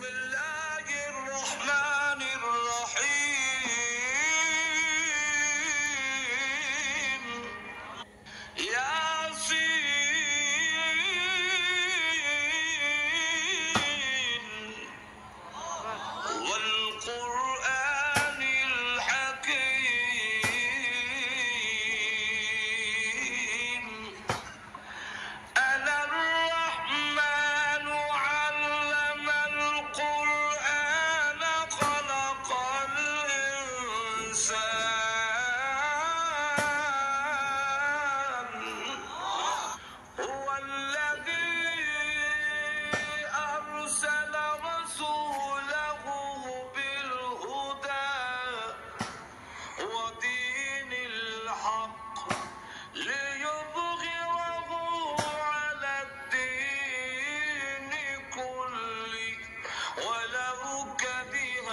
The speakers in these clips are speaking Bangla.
الله الرحمن الرحيم ياسين والقرآن الحكيم أنا الرحمن علم القرآن خلق الإنسان هو الذي أرسل رسوله بالهدى ودين الحق ليظهره على الدين كله ولو كره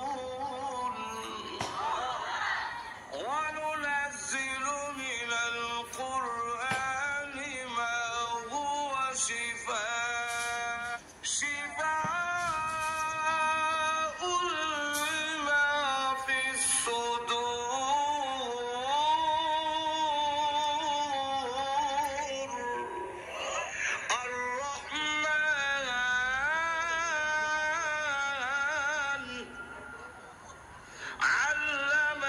المشركون وننزل من القرآن ما هو شفاء لما في الصدور الرحمن علم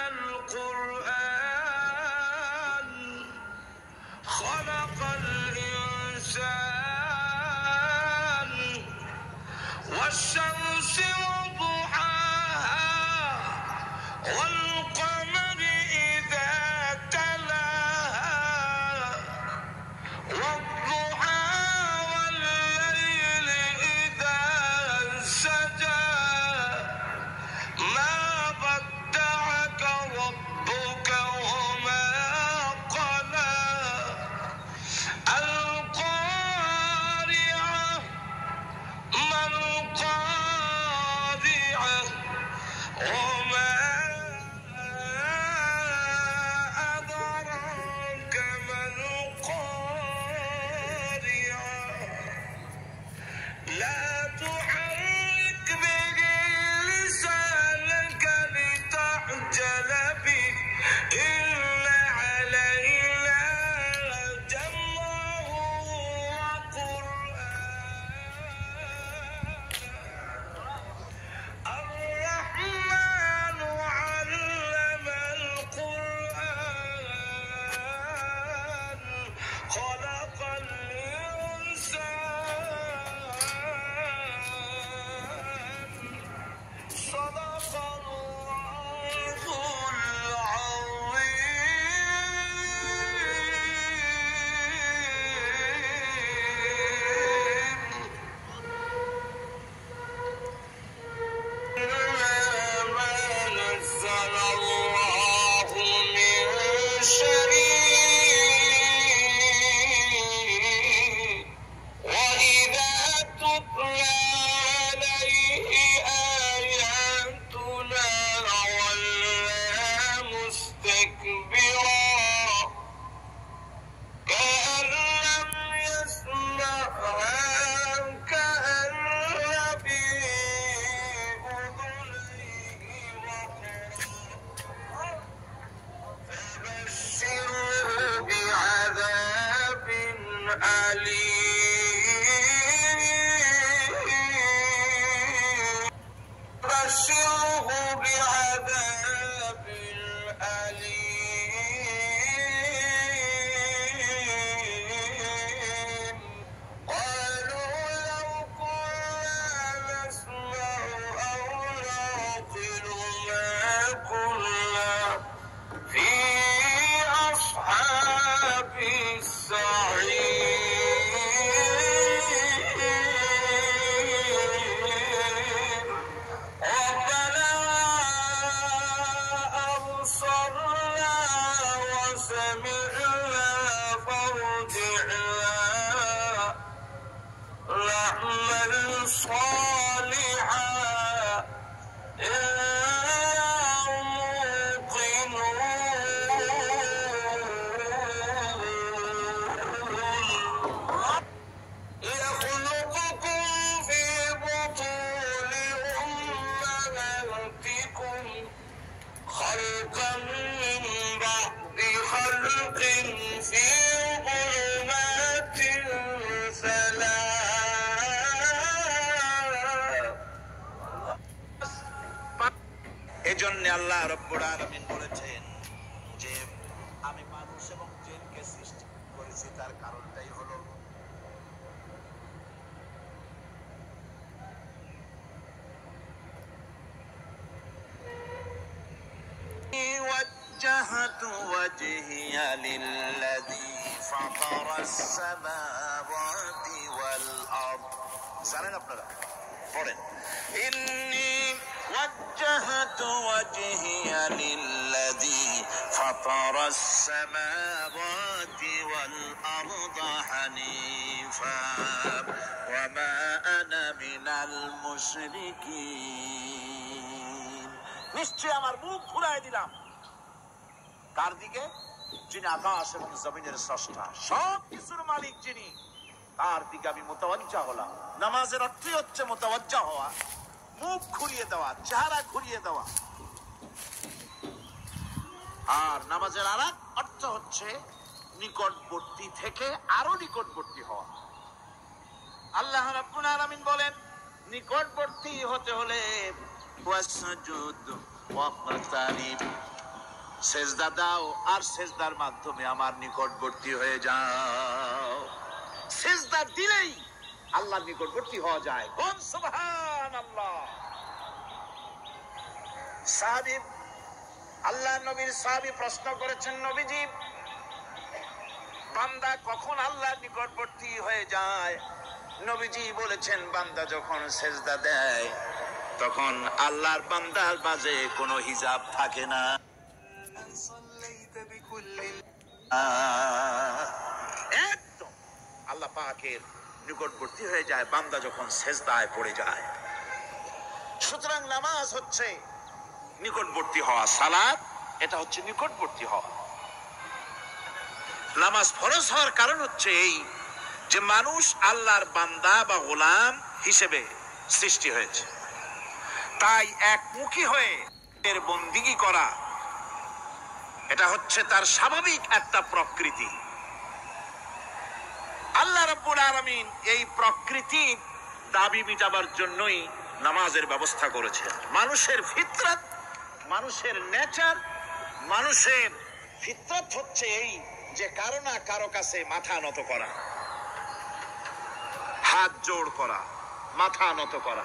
القرآن خلق الإنسان والشمس وضحاها والقمر إذا تلاها والضحى والليل إذا سجى ما ودعك ربك وما قلى القارعة ما القارعة وما أدراك ما القارعة لا تحرك به لسانك لتعجل به إن علينا جمعه وقرآنه الرحمن علم القرآن خلق الإنسان صدق الله العظيم ما نزل الله من شيء وإذا تتلى عليه آياتنا ولى مستكبرا كأن لم يسمعها كأن في أذنيه وقرا فبشره بعذاب أليم بشره بعذاب أليم قالوا لو كنا نسمع أو نعقل ما كنا في أصحاب السعير ربنا أبصرنا وسمعنا فارجعنا نعمل صالحا إنا موقنون في ظلمات ثلاث এজন্য আল্লাহ রাব্বুল আলামিন বলেছেন যে আমি মানুষ এবং জিনকে সৃষ্টি করেছি, তার কারণটাই হলো وجهت وجهي للذي فطر السماوات والأرض জানেন আপনারা পড়েন إني وجهت وجهي للذي فطر السماوات والأرض حنيفا وما أنا من المشركين নিশ্চয় আমার মুখ ঘুরায় দিলাম কার দিকে? যিনি আকাশ এবং জমিনের স্রষ্টা, সব কিছুর মালিক যিনি, তার দিকে আমি মুতাওয়াজ্জা হলাম। নামাজের অর্থ হচ্ছে মুতাওয়াজ্জা হওয়া, মুখ ঘুরিয়ে দেওয়া, চেহারা ঘুরিয়ে দেওয়া। আর নামাজের আরেক অর্থ হচ্ছে নিকটবর্তী থেকে আরো নিকটবর্তী হওয়া। আল্লাহ রাব্বুল আলামিন বলেন নিকটবর্তী হতে হলে ওয়াসজুদ ওয়াকতারিব, সেজদা দাও আর সেজদার মাধ্যমে আমার নিকটবর্তী হয়ে যাও। সেজদা দিলেই আল্লাহর নিকটবর্তী হওয়া যায়। কোন সুবহানাল্লাহ। সাহাবী, আল্লাহ নবীর সাহাবী প্রশ্ন করেছেন, নবীজি বান্দা কখন আল্লাহর নিকটবর্তী হয়ে যায়? নবীজি বলেছেন বান্দা যখন সেজদা দেয় তখন আল্লাহর বান্দার মাঝে কোনো হিজাব থাকে না। একদম আল্লাহ পাকের নিকটবর্তী হয়ে যায় বান্দা যখন সেজদায় পড়ে যায়। সুতরাং নামাজ হচ্ছে নিকটবর্তী হওয়া, সালাত এটা হচ্ছে নিকটবর্তী হওয়া। নামাজ ফরজ হওয়ার কারণ হচ্ছে এই যে মানুষ আল্লাহর বান্দা বা গোলাম হিসেবে সৃষ্টি হয়েছে, তাই একমুখী হয়ে এর বন্দিগি করা এটা হচ্ছে তার স্বাভাবিক একটা প্রকৃতি। আল্লাহ রাব্বুল আলামিন এই প্রকৃতির দাবি মিটাবার জন্যই নামাজের ব্যবস্থা করেছেন। মানুষের ফিতরত, মানুষের নেচার, মানুষের ফিতরত হচ্ছে এই যে কারো না কারো কাছে মাথা নত করা, হাত জোড় করা, মাথা নত করা,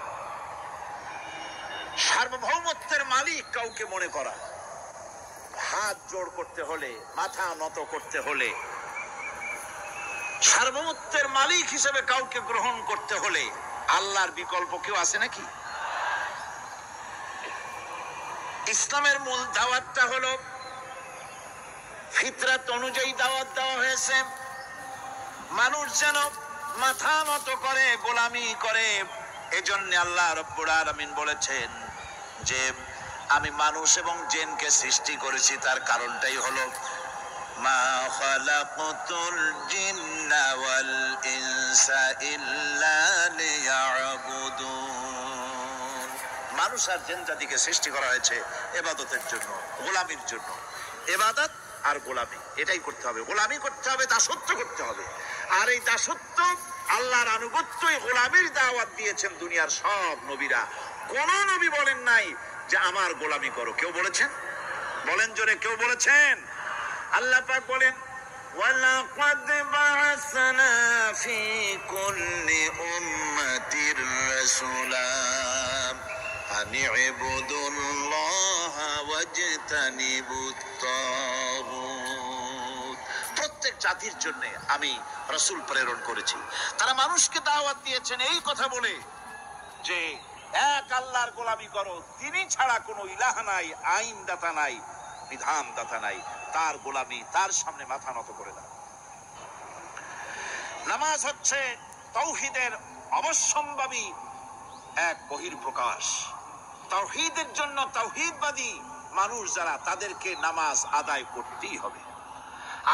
সার্বভৌমত্বের মালিক কাউকে মনে করা। হাত জোড় করতে হলে, মাথা নত করতে হলে, সার্বভৌমত্বের মালিক হিসেবে কাউকে গ্রহণ করতে হলে আল্লাহর বিকল্প কেউ আছে নাকি? ইসলামের মূল দাওয়াতটা হলো ফিতরাত অনুযায়ী দাওয়াত দেওয়া হয়েছে। মানুষ যেন মাথা নত করে, গোলামি করে। এজন্য আল্লাহ রাব্বুল আলামিন বলেছেন যে আমি মানুষ এবং জিনকে সৃষ্টি করেছি, তার কারণটাই হলো মা খালাকতুল জিন্না ওয়াল ইনসা ইল্লা লিয়াবুদুন। মানুষ আর জিন জাতিকে সৃষ্টি করা হয়েছে ইবাদতের জন্য, গোলামির জন্য। ইবাদত আর গোলামি এটাই করতে হবে, গোলামি করতে হবে, দাসত্ব করতে হবে। আর এই দাসত্ব আল্লাহর আনুগত্যই গোলামির দাওয়াত দিয়েছেন দুনিয়ার সব নবীরা। কোন নবী বলেন নাই যে আমার গোলামি করো। কেউ বলেছেন? বলেন জোরে, কেউ বলেছেন? আল্লাহ পাক বলেন ওয়ালাকাদ বা'আসনা ফি কুল্লি উম্মাতির রাসূলা আন ইবুদুল্লাহা ওয়াজতানিবুত তাগুত। প্রত্যেক জাতির জন্য আমি রাসূল প্রেরণ করেছি, তারা মানুষকে দাওয়াত দিয়েছেন এই কথা বলে যে এক আল্লাহর গোলামি করো, তিনি ছাড়া কোনো ইলাহ নাই, আইন দাতা নাই, বিধান দাতা নাই, তার গোলামি, তার সামনে মাথা নত করে দাও। নামাজ হচ্ছে তাওহীদের অবশ্যম্ভাবী এক বহির্প্রকাশ। তাওহীদের জন্য তাওহীদবাদী মানুষ যারা, তাদেরকে নামাজ আদায় করতেই হবে।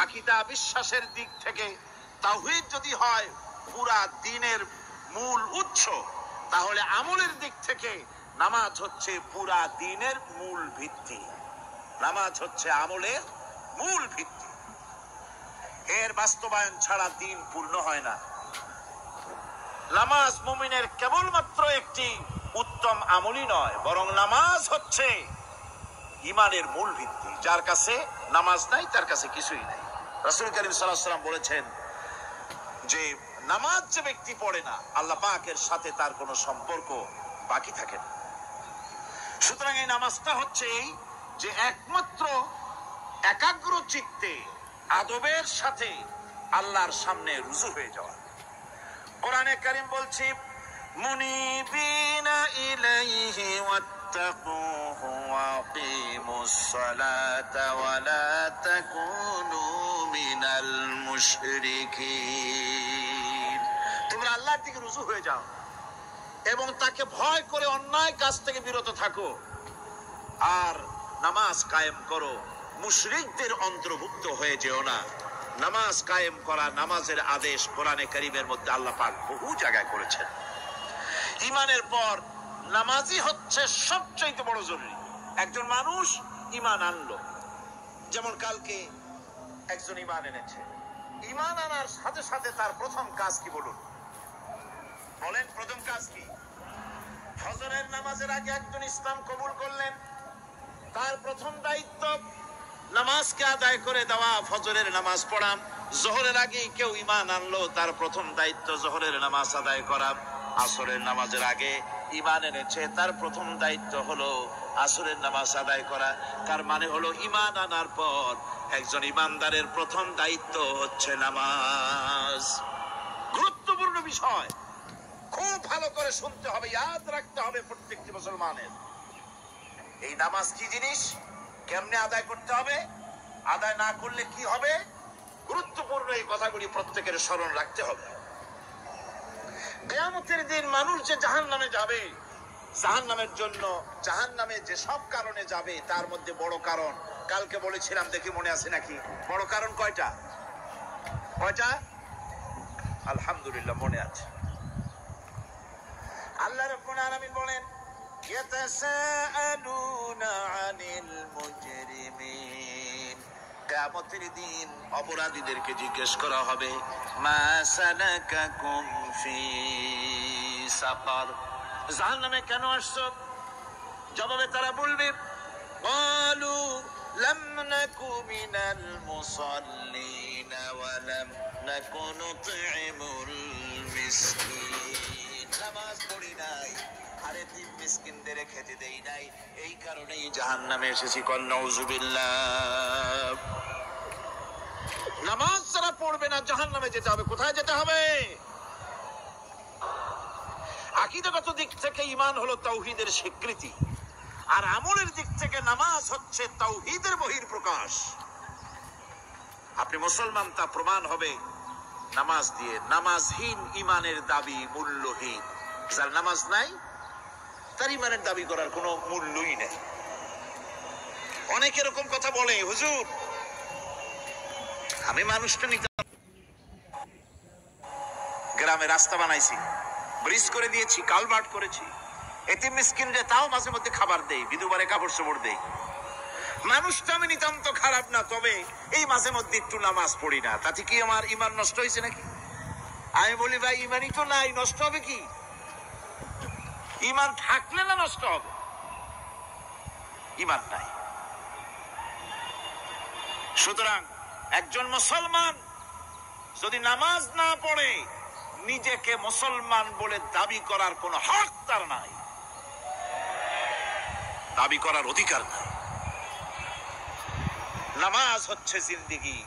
আকীদা বিশ্বাসের দিক থেকে তাওহীদ যদি হয় পুরা দ্বীনের মূল উৎস, তাহলে আমলের দিক থেকে নামাজ হচ্ছে পুরা দ্বীনের মূল ভিত্তি। নামাজ হচ্ছে আমলের মূল ভিত্তি। এর বাস্তবায়ন ছাড়া দিন পূর্ণ হয় না। নামাজ মুমিনের কেবলমাত্র একটি উত্তম আমলই নয়, বরং নামাজ হচ্ছে ঈমানের মূল ভিত্তি। যার কাছে নামাজ নাই তার কাছে কিছুই নাই। রাসূল করিম সাল্লাল্লাহু আলাইহি ওয়াসাল্লাম বলেছেন যে নামাজ যে ব্যক্তি পড়ে না, আল্লাহ পাকের সাথে তার কোনো সম্পর্ক বাকি থাকে না। সুতরাং এই নামাজটা হচ্ছে এই যে একমাত্র একাগ্র চিত্তে আদবের সাথে আল্লাহর সামনে রুজু হয়ে যাওয়া। কোরআনে কারীম বলছে মুনিবিনা ইলাইহি ওয়াত্তাকুহু ওয়া আকিমুস সালাতা ওয়া লা তাকুনু মিনাল মুশরিকিন। তোমরা আল্লাহর দিকে রুজু হয়ে যাও এবং তাকে ভয় করে অন্যায় কাজ থেকে বিরত থাকো, আর নামাজ কায়েম করো, মুশরিকদের অন্তর্ভুক্ত হয়ে যেও না। নামাজ কায়েম করা, নামাজের আদেশ কোরআনে কারীমের মধ্যে আল্লাহ পাক বহু জায়গায় করেছেন। ঈমানের পর নামাজই হচ্ছে সবচেয়ে বড় জরুরি। একজন মানুষ ঈমান আনলো, যেমন কালকে একজন ঈমান এনেছে, ঈমান আনার সাথে সাথে তার প্রথম কাজ কি বলুন? বলেন প্রথম কাজ কি? ফজরের নামাজের আগে একজন ইসলাম কবুল করলেন, তার প্রথম দায়িত্ব নামাজকে আদায় করে দেওয়া, ফজরের নামাজ পড়া। জোহরের আগে কেউ ঈমান আনলো, তার প্রথম দায়িত্ব জোহরের নামাজ আদায় করা। আসরের নামাজের আগে ঈমান এনেছে, তার প্রথম দায়িত্ব হলো আসরের নামাজ আদায় করা। তার মানে হলো ঈমান আনার পর একজন ঈমানদারের প্রথম দায়িত্ব হচ্ছে নামাজ। গুরুত্বপূর্ণ বিষয়, খুব ভালো করে শুনতে হবে, ইয়াদ রাখতে হবে প্রত্যেকটি মুসলমানের। এই নামাজ কি জিনিস, কেমনে আদায় করতে হবে, আদায় না করলে কি হবে, গুরুত্বপূর্ণ এই কথাগুলি প্রত্যেকের স্মরণ রাখতে হবে। কিয়ামতের দিন মানুষ যে জাহান্নামে যাবে, জাহান্নামের জন্য, জাহান্নামে যে সব কারণে যাবে তার মধ্যে বড় কারণ কালকে বলেছিলাম, দেখি মনে আছে নাকি? বড় কারণ কয়টা? কয়টা? আলহামদুলিল্লাহ মনে আছে। আল্লাহ রাব্বুল আলামিন বলেন ইয়াতাসাআলুনা আনিল মুজরিমিন, কিয়ামতের দিন অপরাধীদেরকে জিজ্ঞেস করা হবে মা সালাকাকুম ফি সাকার, জাহান্নামে কেন আসছো? জবাবে তারা বলবে ক্বালু লাম নাকু মিনাল মুসাল্লিন ওয়া লাম নাকু নুতঈমুল মিসকিন, নামাজ পড়ি নাই আর এতিম মিসকিনদের খেতে দেই নাই, এই কারণেই জাহান্নামে এসেছি। কল নাউযুবিল্লাহ। নামাজ যারা পড়বে না জাহান্নামে যেতে হবে। কোথায় যেতে হবে? আকীদাগত দিক থেকে ঈমান হলো তাওহীদের স্বীকৃতি, আর আমলের দিক থেকে নামাজ হচ্ছে তাওহীদের বহিঃপ্রকাশ। আপনি মুসলমান তা প্রমাণ হবে নামাজ দিয়ে। নামাজহীন ঈমানের দাবি মূল্যহীন। যার নামাজ নাই তার ঈমানের দাবি করার কোনো মূল্যই নেই। অনেক এরকম কথা বলে, হুজুর আমি মানুষটা নিতাম, গ্রামে রাস্তা বানাইছি, ব্রিজ করে দিয়েছি, কালভার্ট করেছি, এতিম মিসকিনরে তাও মাঝে মধ্যে খাবার দেই, বিধবারে কাপড় চোপড় দেই, মানুষটা আমি নিতান্ত খারাপ না, তবে এই মাঝে মধ্যে একটু নামাজ পড়ি না, তাতে কি আমার ঈমান নষ্ট হয়েছে নাকি? আমি বলি ভাই ঈমানই তো নাই, নষ্ট হবে কি? ঈমান থাকলে না নষ্ট হবে? ঈমান নাই। সুতরাং একজন মুসলমান যদি নামাজ না পড়ে নিজেকে মুসলমান বলে দাবি করার কোন হক তার নাই, দাবি করার অধিকার নাই। নামাজ হচ্ছে জিন্দেগি,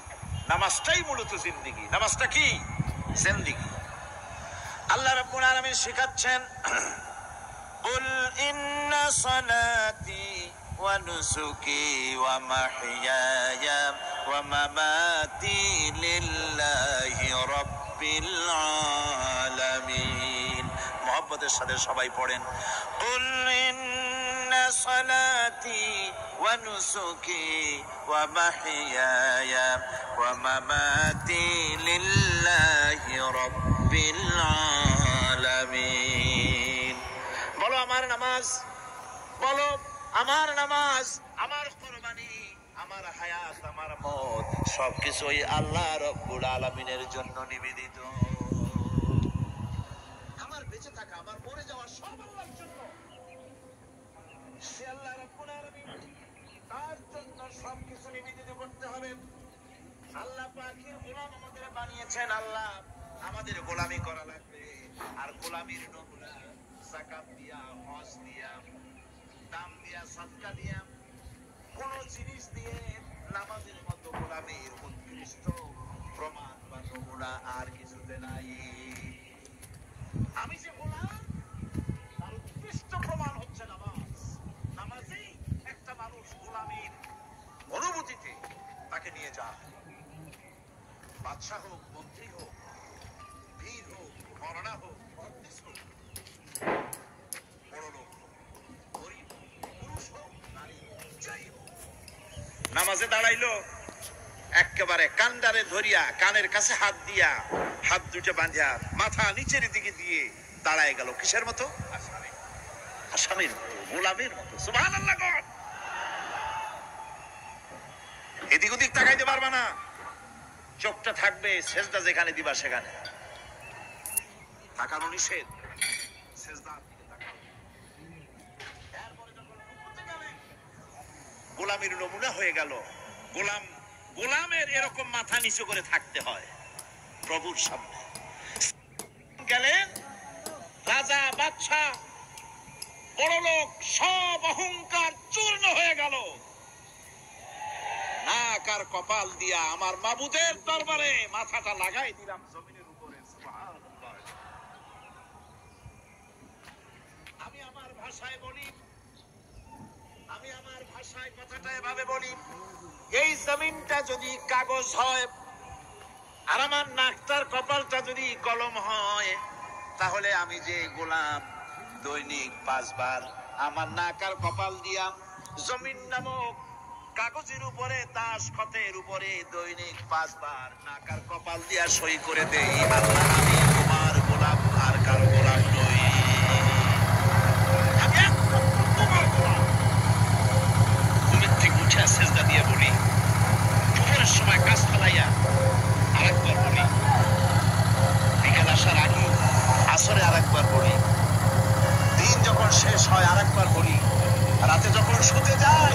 নামাজটাই মূলত জিন্দেগি। নামাজটা কি? জিন্দেগি। আল্লাহ রাব্বুল আলামিন শেখাচ্ছেন কুল ইন্না সালাতি ওয়া নুসুকি ওয়া মাহইয়ায়া ওয়া মামাতি লিল্লাহি রাব্বিল আলামিন। মুহাব্বতের সাথে সবাই পড়েন কুল ইন্না সালাতি ওয়া নুসুকি ওয়া মাহইয়ায়া ওয়া মামাতি লিল্লাহি রাব্বিল আলামিন। বলো আমার নামাজ, বলো আমার নামাজ, আমার কুরবানি, আমার হায়াত, আমার মত সবকিছুই আল্লাহ রব্বুল আলামিনের জন্য নিবেদিত। আমার বেঁচে থাকা, আমার মরে যাওয়া সব আল্লাহর জন্য। সে আল্লাহ রব্বুল আলামিন, তার জন্য সবকিছু নিবেদিত করতে হবে। আল্লাহ পাকের গোলাম আমাদের বানিয়েছেন, আল্লাহ আমাদের গোলামি করা লাগবে। আর গোলামির নমুনা যাকাত দিয়া, হজ দিয়া, দাম দিয়া, সাদকা দিয়া, কোন জিনিস দিয়ে নামাজের মতো গোলামির উৎকৃষ্ট প্রমাণ বা নমুনা আর কিছুতে নাই। আমি যে গোলাম, তার উৎকৃষ্ট প্রমাণ হচ্ছে নামাজ। নামাজেই একটা মানুষ গোলামির অনুভূতিতে তাকে নিয়ে যায়। বাদশাহ হোক, মন্ত্রী হোক, বীর হোক, মরানা হোক, পরদেশ হোক, বড় লোক হোক, গরিব হোক, পুরুষ হোক, নারী হোক, যাই হোক, নামাজে দাঁড়াইলো, একেবারে কান্ডারে ধরিয়া কানের কাছে হাত দিয়া, হাত দুটো বাঁধিয়া মাথা নিচের দিকে দিয়ে দাঁড়ায় গেল। কিসের মতো? আসামির মতো, গোলামের মতো। সুবহানাল্লাহ। এদিক ওদিক তাকাইতে পারবা না, চোখটা থাকবে সেজদা যেখানে দিবা সেখানে। তাকানো নিষেধ, সেজদার দিকে তাকাও। এরপরে যখন রুকুতে গেলেন, গোলামের নমুনা হয়ে গেল। গোলামের এরকম মাথা নিচু করে থাকতে হয় প্রভুর সামনে। গেলেন, রাজা, বাদশাহ, বড় লোক, সব অহংকার চূর্ণ হয়ে গেল। নাক আর কপাল দিয়া আমার মাবুদের দরবারে মাথাটা লাগাই দিলাম জমিনের উপরে। সুবহানাল্লাহ। আমি আমার ভাষায় বলি, আমি আমার ভাষায় কথাটা এভাবে বলি, এই জমিনটা যদি কাগজ হয় আর আমার নাকটার কপালটা যদি কলম হয়, তাহলে আমি যে গোলাম দৈনিক 5 বার আমার নাক আর কপাল দিয়া জমিন নামক কাগজের উপরে, তাশখতের উপরে দৈনিক 5 বার নাক আর কপাল দিয়া সই করে দেই, আল্লাহ আমি তোমার গোলাম, আর কারো গোলাম নই। আমি একমাত্র তোমার গোলাম। ঘুমের থেকে উঠে সেজদা দিয়ে বলি, দুপুরের সময় কাজ ফেলাইয়া আরেকবার বলি, বিকেল আসার আগে আসরে আরেকবার বলি, দিন যখন শেষ হয় আরেকবার বলি, রাতে যখন শুতে যাই